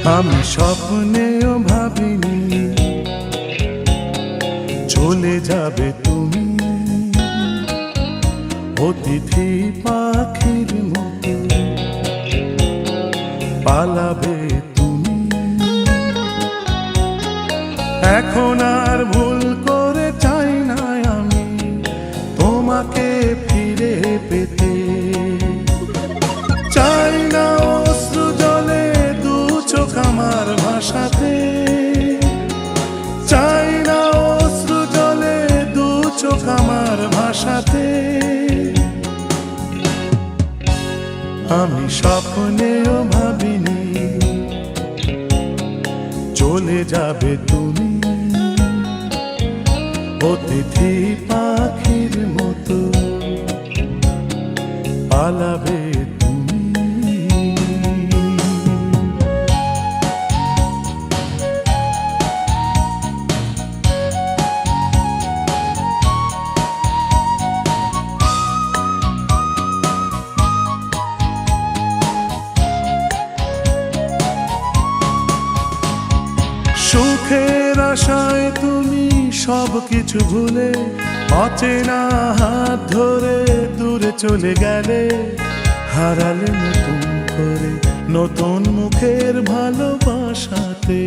আমি স্বপ্নেও ভাবিনি চলে যাবে তুমি, অতিথি পাখির মতো পালাবে তুমি। এখন আর ভুল করে চাই না আমি তোমাকে ফিরে পেতে, চাই না অশ্রু জলে দু চোখ আমার ভাসাতে, চাই না অশ্রু জলে দু চোখ আমার ভাসাতে। আমি স্বপ্নেও ভাবিনি চলে যাবে তুমি, অতিথি পাখির মতো পালাবে তুমি। সুখের আশায় তুমি সব কিছু ভুলে অচেনা হাত ধরে দূরে চলে গেলে, হারালে নতুন করে নতুন মুখের ভালোবাসাতে।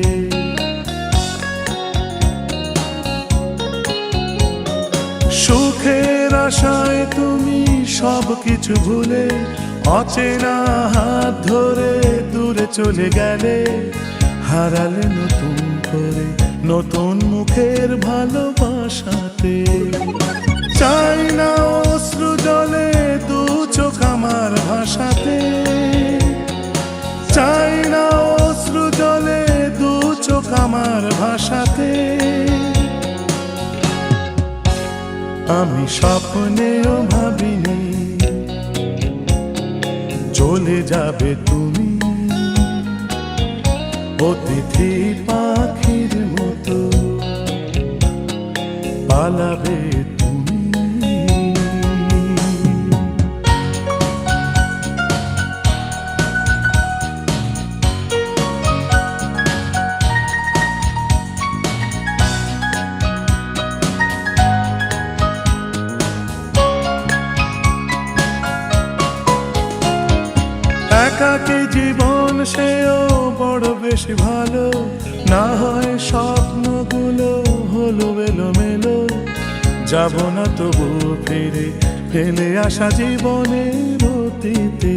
সুখের আশায় তুমি সব কিছু ভুলে অচেনা হাত ধরে দূরে চলে গেলে, হারালে নতুন করে নতুন মুখের ভালোবাসাতে। চাই না অশ্রু জলে দু চোখ আমার ভাসাতে, চাই না অশ্রু জলে দু চোখ আমার ভাসাতে। আমি স্বপ্নেও ভাবিনি চলে যাবে তুমি, অতিথি পাখির মতো পালাবে তুমি। একাকী জীবন সেও বড় বেশি ভালো, না হয় স্বপ্নগুলো হলো এলোমেলো। যাব না তবু ফিরে ফেলে আসা জীবনের অতীতে।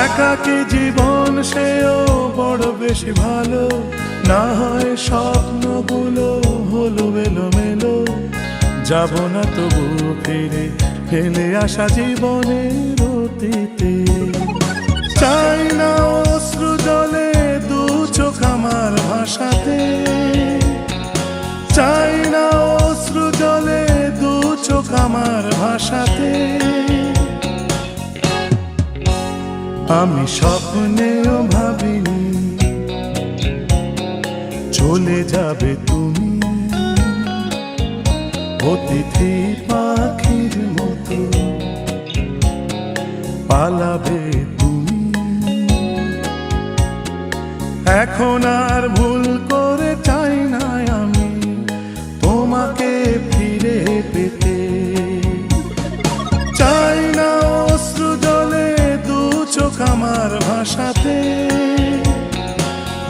একাকী জীবন সেও বড় বেশি ভালো, না হয় স্বপ্নগুলো হলো এলোমেলো। যাব না তবু ফিরে ফেলে আসা জীবনের অতীতে। চাই না অশ্রু জলে দু চোখ আমার ভাসাতে, চাই না অশ্রু জলে দু চোখ আমার ভাসাতে। আমি স্বপ্নেও ভাবিনি চলে যাবে তুমি, অতিথি পাখির মতো পালাবে তুমি। এখন আর ভুল করে চাই না আমি তোমাকে ফিরে পেতে, চাই না অশ্রু জলে দু চোখ আমার ভাসাতে,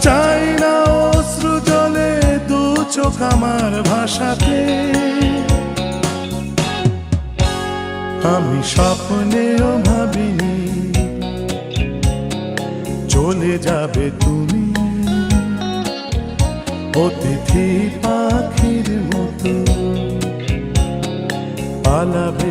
চাই না অশ্রু জলে দু চোখ আমার ভাসাতে। আমি স্বপ্নেও ভাবিনি চলে যাবে তুমি, অতিথি পাখির মতো পালাবে